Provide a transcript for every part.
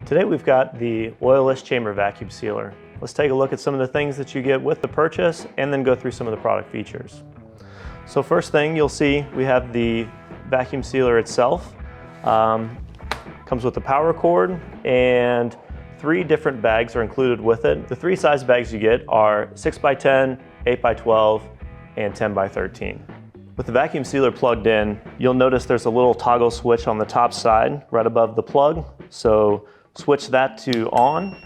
Today we've got the oilless chamber vacuum sealer. Let's take a look at some of the things that you get with the purchase and then go through some of the product features. So first thing you'll see, we have the vacuum sealer itself. Comes with the power cord, and 3 different bags are included with it. The 3 size bags you get are 6x10, 8x12, and 10x13. With the vacuum sealer plugged in, you'll notice there's a little toggle switch on the top side right above the plug. So switch that to on.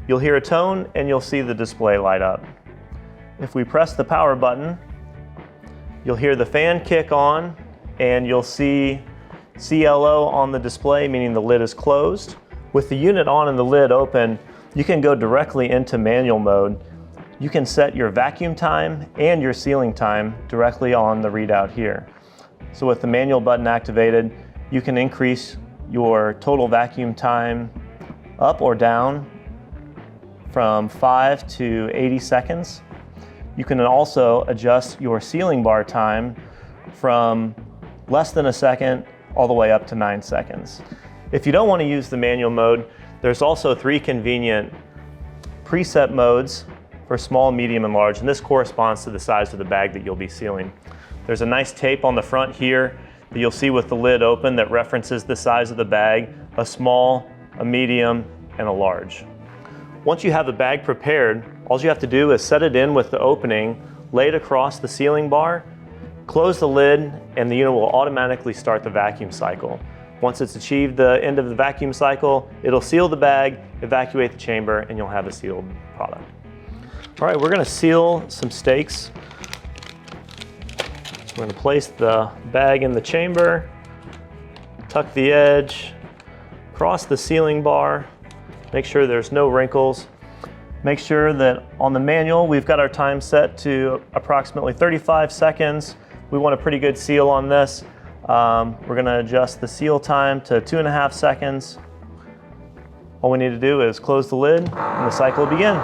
You'll hear a tone and you'll see the display light up. If we press the power button, you'll hear the fan kick on and you'll see CLO on the display, meaning the lid is closed. With the unit on and the lid open, you can go directly into manual mode. You can set your vacuum time and your sealing time directly on the readout here. So with the manual button activated, you can increase your total vacuum time up or down from 5 to 80 seconds. You can also adjust your sealing bar time from less than a second all the way up to 9 seconds. If you don't want to use the manual mode, there's also 3 convenient preset modes for small, medium, and large, and this corresponds to the size of the bag that you'll be sealing. There's a nice tape on the front here that you'll see with the lid open that references the size of the bag: a small, a medium, and a large. Once you have the bag prepared, all you have to do is set it in with the opening, lay it across the sealing bar, close the lid, and the unit will automatically start the vacuum cycle. Once it's achieved the end of the vacuum cycle, it'll seal the bag, evacuate the chamber, and you'll have a sealed product. All right, we're gonna seal some steaks. So we're gonna place the bag in the chamber, tuck the edge, cross the sealing bar, make sure there's no wrinkles. Make sure that on the manual, we've got our time set to approximately 35 seconds. We want a pretty good seal on this. We're gonna adjust the seal time to 2.5 seconds. All we need to do is close the lid and the cycle will begin.